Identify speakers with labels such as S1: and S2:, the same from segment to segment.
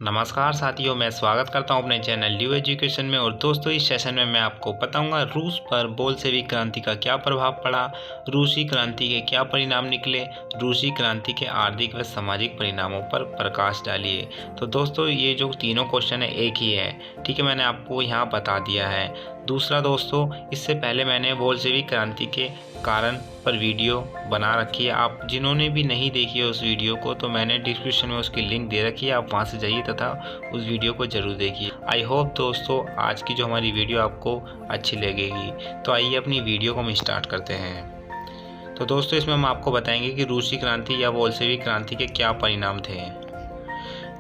S1: नमस्कार साथियों, मैं स्वागत करता हूं अपने चैनल ड्यू एजुकेशन में। और दोस्तों, इस सेशन में मैं आपको बताऊंगा रूस पर बोल्शेविक क्रांति का क्या प्रभाव पड़ा, रूसी क्रांति के क्या परिणाम निकले, रूसी क्रांति के आर्थिक व सामाजिक परिणामों पर प्रकाश डालिए। तो दोस्तों, ये जो तीनों क्वेश्चन है एक ही है, ठीक है, मैंने आपको यहाँ बता दिया है। दूसरा दोस्तों, इससे पहले मैंने बोल्शेविक क्रांति के कारण पर वीडियो बना रखी है। आप जिन्होंने भी नहीं देखी है उस वीडियो को, तो मैंने डिस्क्रिप्शन में उसकी लिंक दे रखी है, आप वहां से जाइए तथा उस वीडियो को जरूर देखिए। आई होप दोस्तों आज की जो हमारी वीडियो आपको अच्छी लगेगी। तो आइए अपनी वीडियो को हम स्टार्ट करते हैं। तो दोस्तों, इसमें हम आपको बताएंगे कि रूसी क्रांति या बोल्शेविक क्रांति के क्या परिणाम थे।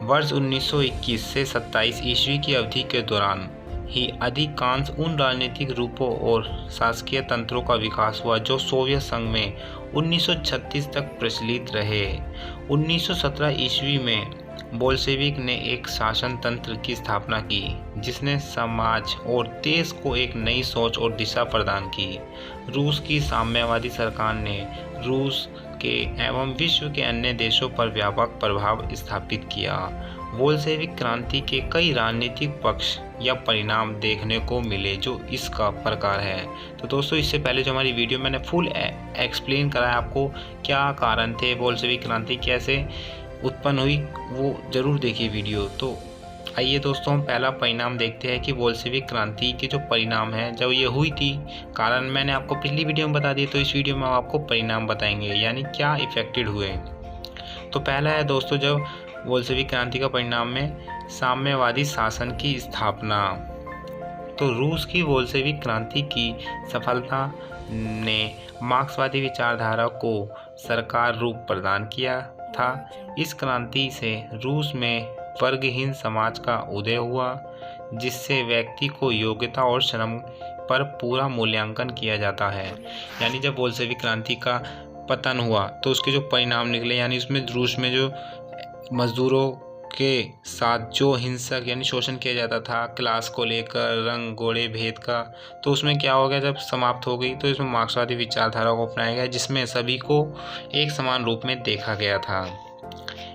S1: वर्ष 1921 से 27 ईस्वी की अवधि के दौरान ही अधिकांश उन राजनीतिक रूपों और शासकीय तंत्रों का विकास हुआ जो सोवियत संघ में 1936 तक प्रचलित रहे। 1917 ईस्वी में बोल्शेविक ने एक शासन तंत्र की स्थापना की जिसने समाज और देश को एक नई सोच और दिशा प्रदान की। रूस की साम्यवादी सरकार ने रूस के एवं विश्व के अन्य देशों पर व्यापक प्रभाव स्थापित किया। बोल्शेविक क्रांति के कई राजनीतिक पक्ष या परिणाम देखने को मिले जो इसका प्रकार है। तो दोस्तों, इससे पहले जो हमारी वीडियो मैंने फुल एक्सप्लेन करा है आपको क्या कारण थे, बोल्शेविक क्रांति कैसे उत्पन्न हुई, वो जरूर देखिए वीडियो। तो आइए दोस्तों, हम पहला परिणाम देखते हैं कि बोल्शेविक क्रांति के जो परिणाम हैं जब ये हुई थी, कारण मैंने आपको पिछली वीडियो में बता दिए, तो इस वीडियो में हम आपको परिणाम बताएंगे यानी क्या इफेक्टेड हुए। तो पहला है दोस्तों, जब बोल्शेविक क्रांति का परिणाम में साम्यवादी शासन की स्थापना। तो रूस की बोल्शेविक क्रांति की सफलता ने मार्क्सवादी विचारधारा को सरकार रूप प्रदान किया था। इस क्रांति से रूस में वर्गहीन समाज का उदय हुआ जिससे व्यक्ति को योग्यता और श्रम पर पूरा मूल्यांकन किया जाता है। यानी जब बोल्शेविक क्रांति का पतन हुआ तो उसके जो परिणाम निकले, यानी उसमें रूस में जो मजदूरों के साथ जो हिंसक यानी शोषण किया जाता था क्लास को लेकर, रंग गोड़े भेद का, तो उसमें क्या हो गया, जब समाप्त हो गई तो इसमें मार्क्सवादी विचारधारा को अपनाया गया जिसमें सभी को एक समान रूप में देखा गया था।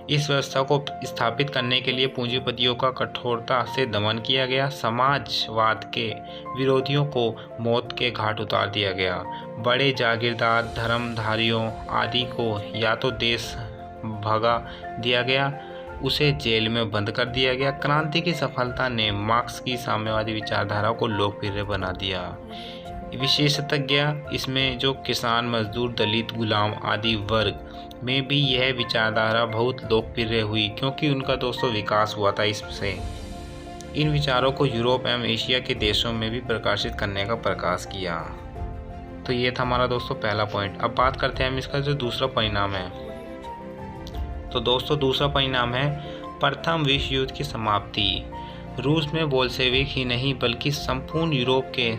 S1: इस व्यवस्था को स्थापित करने के लिए पूंजीपतियों का कठोरता से दमन किया गया। समाजवाद के विरोधियों को मौत के घाट उतार दिया गया। बड़े जागीरदार धर्मधारियों आदि को या तो देश भगा दिया गया, उसे जेल में बंद कर दिया गया। क्रांति की सफलता ने मार्क्स की साम्यवादी विचारधारा को लोकप्रिय बना दिया। विशेषज्ञ इसमें जो किसान, मजदूर, दलित, गुलाम आदि वर्ग में भी यह विचारधारा बहुत लोकप्रिय हुई क्योंकि उनका दोस्तों विकास हुआ था इससे। इन विचारों को यूरोप एवं एशिया के देशों में भी प्रकाशित करने का प्रयास किया। तो ये था हमारा दोस्तों पहला पॉइंट। अब बात करते हैं हम इसका जो दूसरा परिणाम है। तो दोस्तों, दूसरा परिणाम है प्रथम विश्व युद्ध की समाप्ति। रूस में बोल्शेविक ही नहीं बल्कि संपूर्ण यूरोप के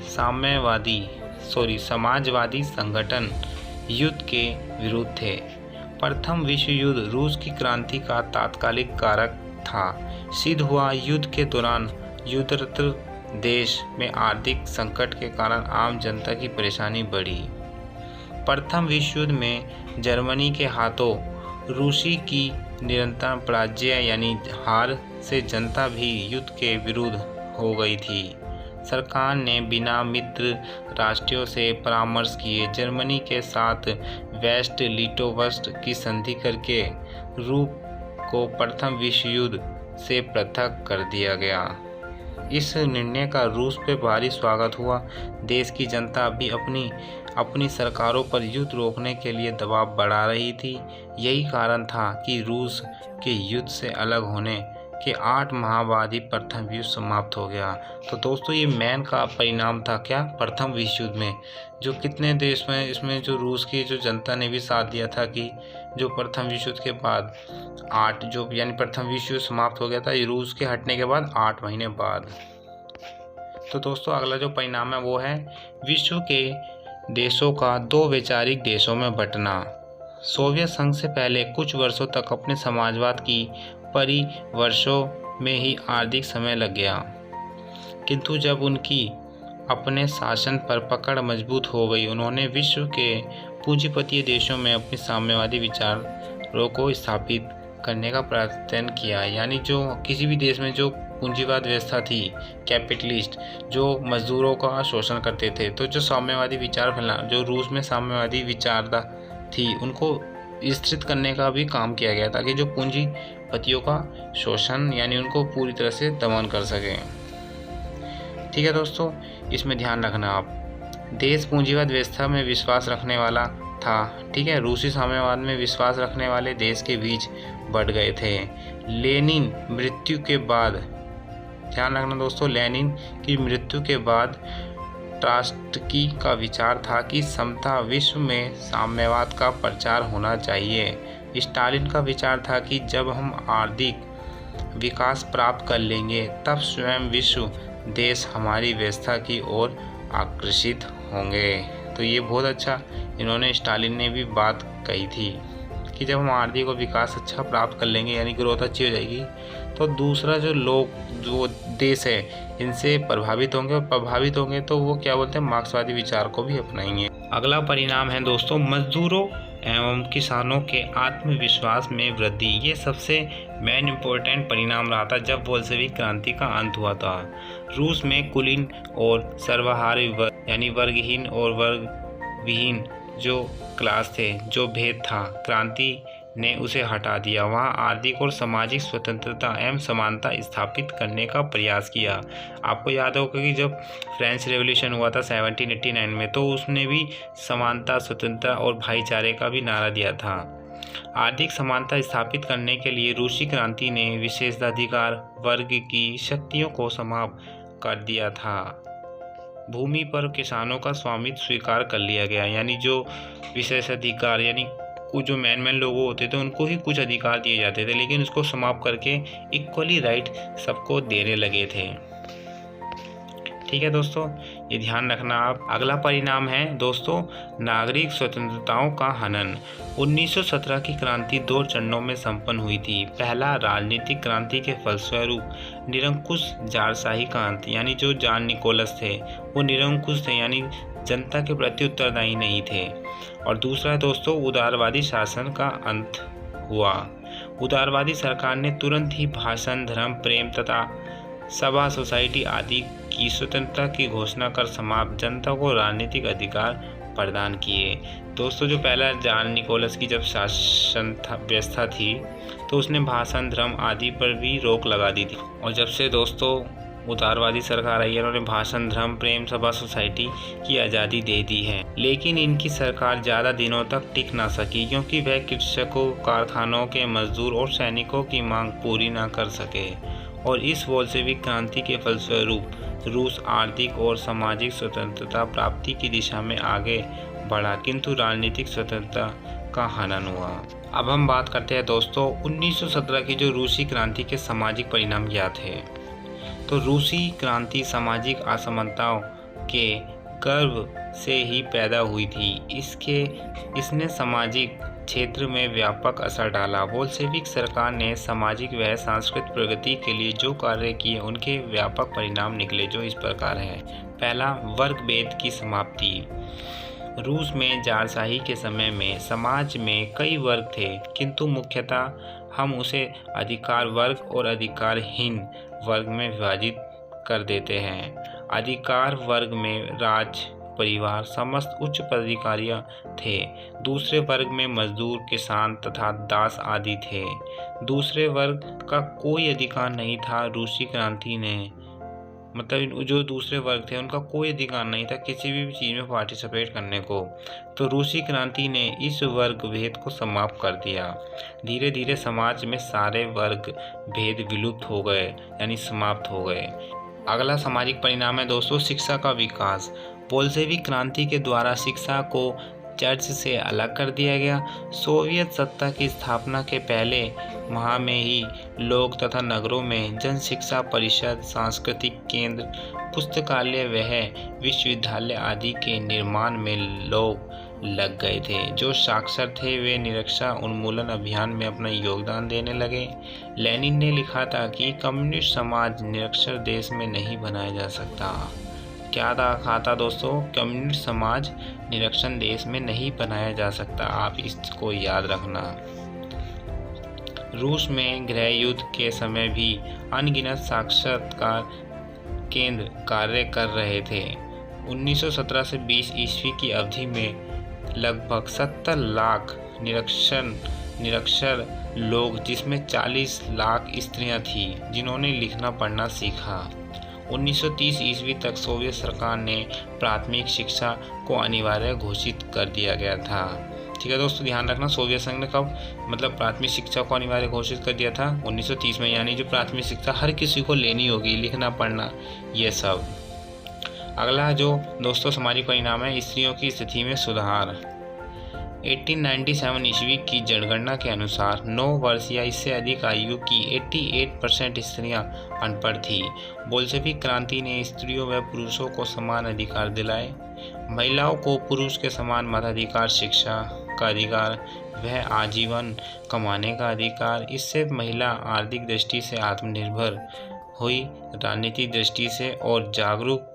S1: समाजवादी संगठन युद्ध के विरुद्ध थे। प्रथम विश्व युद्ध रूस की क्रांति का तात्कालिक कारक था। सिद्ध हुआ युद्ध के दौरान युद्धरत देश में आर्थिक संकट के कारण आम जनता की परेशानी बढ़ी। प्रथम विश्व युद्ध में जर्मनी के हाथों रूसी की निरंतर पराजय यानी हार से जनता भी युद्ध के विरुद्ध हो गई थी। सरकार ने बिना मित्र राष्ट्रों से परामर्श किए जर्मनी के साथ वेस्ट लिटोवस्ट की संधि करके रूस को प्रथम विश्व युद्ध से पृथक कर दिया गया। इस निर्णय का रूस पे भारी स्वागत हुआ। देश की जनता भी अपनी सरकारों पर युद्ध रोकने के लिए दबाव बढ़ा रही थी। यही कारण था कि रूस के युद्ध से अलग होने के 8 माह बाद ही प्रथम विश्व समाप्त हो गया। तो दोस्तों, ये मैन का परिणाम था क्या, प्रथम विश्व युद्ध में जो कितने देश में इसमें जो रूस की जो जनता ने भी साथ दिया था कि जो प्रथम विश्व युद्ध के बाद 8 जो यानी प्रथम विश्व युद्ध समाप्त हो गया था रूस के हटने के बाद 8 महीने बाद। तो दोस्तों, अगला जो परिणाम है वो है विश्व के देशों का 2 वैचारिक देशों में बंटना। सोवियत संघ से पहले कुछ वर्षों तक अपने समाजवाद की परिवर्षों में ही आर्थिक समय लग गया, किंतु जब उनकी अपने शासन पर पकड़ मजबूत हो गई, उन्होंने विश्व के पूंजीपतीय देशों में अपनी साम्यवादी विचारों को स्थापित करने का प्रयत्न किया। यानी जो किसी भी देश में जो पूंजीवाद व्यवस्था थी, कैपिटलिस्ट, जो मजदूरों का शोषण करते थे, तो जो साम्यवादी विचार जो रूस में साम्यवादी विचारधा थी, उनको विस्तृत करने का भी काम किया गया ताकि जो पूंजीपतियों का शोषण यानी उनको पूरी तरह से दमन कर सकें। ठीक है दोस्तों, इसमें ध्यान रखना आप। देश पूंजीवाद व्यवस्था में विश्वास रखने वाला था। ठीक है, रूसी साम्यवाद में विश्वास रखने वाले देश के बीच बढ़ गए थे। लेनिन मृत्यु के बाद, ध्यान रखना दोस्तों, लेनिन की मृत्यु के बाद ट्रास्टकी का विचार था कि समता विश्व में साम्यवाद का प्रचार होना चाहिए। स्टालिन का विचार था कि जब हम आर्थिक विकास प्राप्त कर लेंगे तब स्वयं विश्व देश हमारी व्यवस्था की ओर आकर्षित होंगे। तो ये बहुत अच्छा इन्होंने, स्टालिन ने भी बात कही थी कि जब हम आर्थिक और विकास अच्छा प्राप्त कर लेंगे यानी ग्रोथ अच्छी हो जाएगी, तो दूसरा जो देश है इनसे प्रभावित होंगे, और प्रभावित होंगे तो वो क्या बोलते हैं, मार्क्सवादी विचार को भी अपनाएंगे। अगला परिणाम है दोस्तों मजदूरों एवं किसानों के आत्मविश्वास में वृद्धि। ये सबसे मेन इम्पोर्टेंट परिणाम रहा था जब बोल्शेविक क्रांति का अंत हुआ था। रूस में कुलीन और सर्वहारी वर्ग यानी वर्गहीन और वर्गविहीन जो क्लास थे, जो भेद था, क्रांति ने उसे हटा दिया। वहाँ आर्थिक और सामाजिक स्वतंत्रता एवं समानता स्थापित करने का प्रयास किया। आपको याद होगा कि जब फ्रेंच रेवोल्यूशन हुआ था 1789 में, तो उसने भी समानता, स्वतंत्रता और भाईचारे का भी नारा दिया था। आर्थिक समानता स्थापित करने के लिए रूसी क्रांति ने विशेषाधिकार वर्ग की शक्तियों को समाप्त कर दिया था। भूमि पर किसानों का स्वामित्व स्वीकार कर लिया गया, यानी जो विशेषाधिकार यानी कुछ जो मैन लोग होते थे उनको ही कुछ अधिकार दिए जाते थे, लेकिन उसको समाप्त करके इक्वली राइट सबको देने लगे थे। ठीक है दोस्तों, ये ध्यान रखना आप। अगला परिणाम है दोस्तों नागरिक स्वतंत्रताओं का हनन। 1917 की क्रांति 2 चरणों में संपन्न हुई थी। पहला, राजनीतिक क्रांति के फलस्वरूप निरंकुश जारशाही का अंत, यानी जो जान निकोलस थे वो निरंकुश थे, यानी जनता के प्रति उत्तरदायी नहीं थे। और दूसरा दोस्तों उदारवादी शासन का अंत हुआ। उदारवादी सरकार ने तुरंत ही भाषण, धर्म, प्रेम तथा सभा, सोसाइटी आदि की स्वतंत्रता की घोषणा कर समाप्त जनता को राजनीतिक अधिकार प्रदान किए। दोस्तों जो पहला जान निकोलस की जब शासन व्यवस्था थी तो उसने भाषण, धर्म आदि पर भी रोक लगा दी थी, और जब से दोस्तों उदारवादी सरकार आई है उन्होंने भाषण, धर्म, प्रेम, सभा, सोसाइटी की आज़ादी दे दी है। लेकिन इनकी सरकार ज़्यादा दिनों तक टिक ना सकी क्योंकि वह कृषकों, कारखानों के मजदूर और सैनिकों की मांग पूरी ना कर सके। और इस बोल्शेविक क्रांति के फलस्वरूप रूस आर्थिक और सामाजिक स्वतंत्रता प्राप्ति की दिशा में आगे बढ़ा, किंतु राजनीतिक स्वतंत्रता का हनन हुआ। अब हम बात करते हैं दोस्तों 1917 की जो रूसी क्रांति के सामाजिक परिणाम क्या थे। तो रूसी क्रांति सामाजिक असमानताओं के गर्भ से ही पैदा हुई थी। इसने सामाजिक क्षेत्र में व्यापक असर डाला। बोल्शेविक सरकार ने सामाजिक व सांस्कृतिक प्रगति के लिए जो कार्य किए उनके व्यापक परिणाम निकले, जो इस प्रकार हैं। पहला, वर्ग भेद की समाप्ति। रूस में जारशाही के समय में समाज में कई वर्ग थे, किंतु मुख्यतः हम उसे अधिकार वर्ग और अधिकारहीन वर्ग में विभाजित कर देते हैं। अधिकार वर्ग में राज, परिवार, समस्त उच्च पदाधिकारियां थे। दूसरे वर्ग में मजदूर, किसान तथा दास आदि थे। दूसरे वर्ग का कोई अधिकार नहीं था। रूसी क्रांति ने मतलब जो दूसरे वर्ग थे उनका कोई अधिकार नहीं था किसी भी चीज़ में पार्टिसिपेट करने को। तो रूसी क्रांति ने इस वर्ग भेद को समाप्त कर दिया। धीरे धीरे समाज में सारे वर्ग भेद विलुप्त हो गए, यानी समाप्त हो गए। अगला सामाजिक परिणाम है दोस्तों शिक्षा का विकास। बोल्शेविक क्रांति के द्वारा शिक्षा को चर्च से अलग कर दिया गया। सोवियत सत्ता की स्थापना के पहले माह में ही लोग तथा नगरों में जन शिक्षा परिषद, सांस्कृतिक केंद्र, पुस्तकालय व विश्वविद्यालय आदि के निर्माण में लोग लग गए थे। जो साक्षर थे वे निरक्षरता उन्मूलन अभियान में अपना योगदान देने लगे। लेनिन ने लिखा था कि कम्युनिस्ट समाज निरक्षर देश में नहीं बनाया जा सकता। क्या कहा था दोस्तों? कम्युनिस्ट समाज निरक्षर देश में नहीं बनाया जा सकता। आप इसको याद रखना। रूस में गृह युद्ध के समय भी अनगिनत साक्षात्कार केंद्र कार्य कर रहे थे। 1917 से 20 ईस्वी की अवधि में लगभग 70 लाख निरक्षर लोग, जिसमें 40 लाख स्त्रियां थीं, जिन्होंने लिखना पढ़ना सीखा। 1930 ईस्वी तक सोवियत सरकार ने प्राथमिक शिक्षा को अनिवार्य घोषित कर दिया गया था। ठीक है दोस्तों, ध्यान रखना, सोवियत संघ ने कब प्राथमिक शिक्षा को अनिवार्य घोषित कर दिया था? 1930 में, यानी जो प्राथमिक शिक्षा हर किसी को लेनी होगी, लिखना पढ़ना ये सब। अगला जो दोस्तों सामाजिक परिणाम है, स्त्रियों की स्थिति में सुधार। 1897 ईस्वी की जनगणना के अनुसार 9 वर्ष या इससे अधिक आयु की 88% स्त्रियां अनपढ़ थीं। बोल्शेविक क्रांति ने स्त्रियों व पुरुषों को समान अधिकार दिलाए। महिलाओं को पुरुष के समान मताधिकार, शिक्षा का अधिकार वह आजीवन कमाने का अधिकार। इससे महिला आर्थिक दृष्टि से आत्मनिर्भर हुई, राजनीतिक दृष्टि से और जागरूक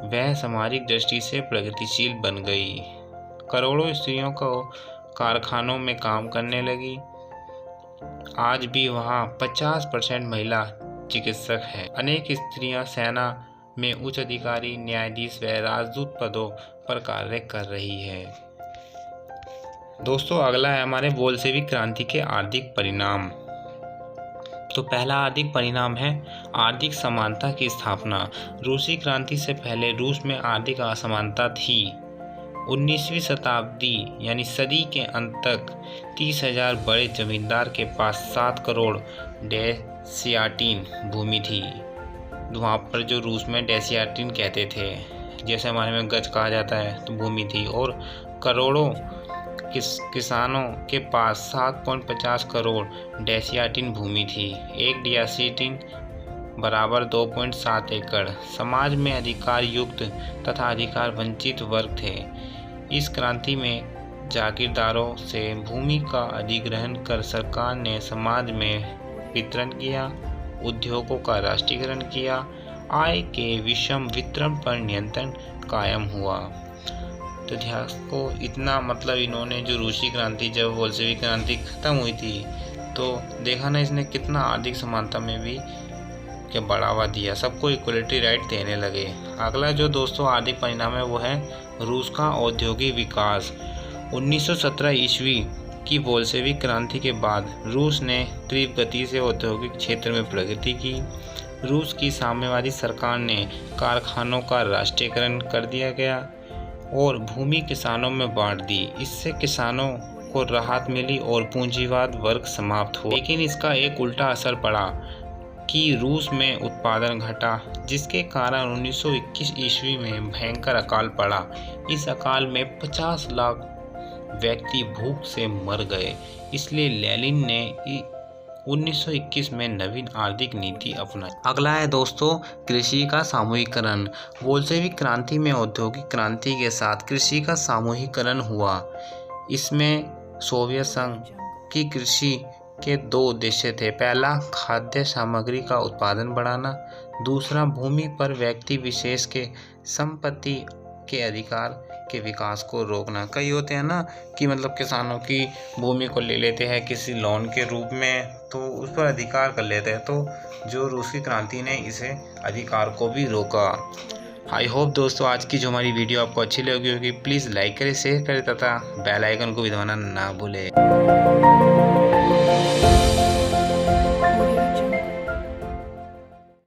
S1: वह सामाजिक दृष्टि से प्रगतिशील बन गई। करोड़ों स्त्रियों को कारखानों में काम करने लगी। आज भी वहाँ 50% महिला चिकित्सक है। अनेक स्त्रियां सेना में उच्च अधिकारी, न्यायाधीश व राजदूत पदों पर कार्य कर रही है। दोस्तों अगला है हमारे बोल्शेविक क्रांति के आर्थिक परिणाम। तो पहला आर्थिक परिणाम है आर्थिक समानता की स्थापना। रूसी क्रांति से पहले रूस में आर्थिक असमानता थी। 19वीं शताब्दी यानी सदी के अंत तक 30,000 बड़े जमींदार के पास 7 करोड़ डेसियाटिन भूमि थी। वहाँ पर जो रूस में डेसियाटिन कहते थे, जैसे हमारे में गज कहा जाता है, तो भूमि थी। और करोड़ों किसानों के पास 7.50 करोड़ डेसियाटिन भूमि थी। एक डेसियाटिन बराबर 2.7 एकड़। समाज में अधिकार युक्त तथा अधिकार वंचित वर्ग थे। इस क्रांति में जागीरदारों से भूमि का अधिग्रहण कर सरकार ने समाज में वितरण किया, उद्योगों का राष्ट्रीयकरण किया, आय के विषम वितरण पर नियंत्रण कायम हुआ। तो इतिहास को इतना इन्होंने जो रूसी क्रांति, जब बोल्शेविक क्रांति खत्म हुई थी, तो देखा ना इसने कितना आर्थिक समानता में भी के बढ़ावा दिया, सबको इक्वलिटी राइट देने लगे। अगला जो दोस्तों आर्थिक परिणाम है वो है रूस का औद्योगिक विकास। 1917 ईस्वी की बोल्शेविक क्रांति के बाद रूस ने तीव्र गति से औद्योगिक क्षेत्र में प्रगति की। रूस की साम्यवादी सरकार ने कारखानों का राष्ट्रीयकरण कर दिया गया और भूमि किसानों में बांट दी। इससे किसानों को राहत मिली और पूंजीवाद वर्ग समाप्त हुआ। लेकिन इसका एक उल्टा असर पड़ा कि रूस में उत्पादन घटा, जिसके कारण 1921 ईस्वी में भयंकर अकाल पड़ा। इस अकाल में 50 लाख व्यक्ति भूख से मर गए। इसलिए लेनिन ने 1921 में नवीन आर्थिक नीति अपनाई। अगला है दोस्तों कृषि का सामूहिकरण। बोल्शेविक क्रांति में औद्योगिक क्रांति के साथ कृषि का सामूहिकरण हुआ। इसमें सोवियत संघ की कृषि के 2 उद्देश्य थे। पहला, खाद्य सामग्री का उत्पादन बढ़ाना। दूसरा, भूमि पर व्यक्ति विशेष के संपत्ति के अधिकार के विकास को रोकना। कई होते हैं ना कि किसानों की भूमि को ले लेते हैं किसी लोन के रूप में, तो उस पर अधिकार कर लेते हैं। तो जो रूसी क्रांति ने इसे अधिकार को भी रोका। आई होप दोस्तों आज की जो हमारी वीडियो आपको अच्छी लगी होगी। प्लीज़ लाइक करें, शेयर करें तथा बेल आइकन को भी दबाना ना भूलें।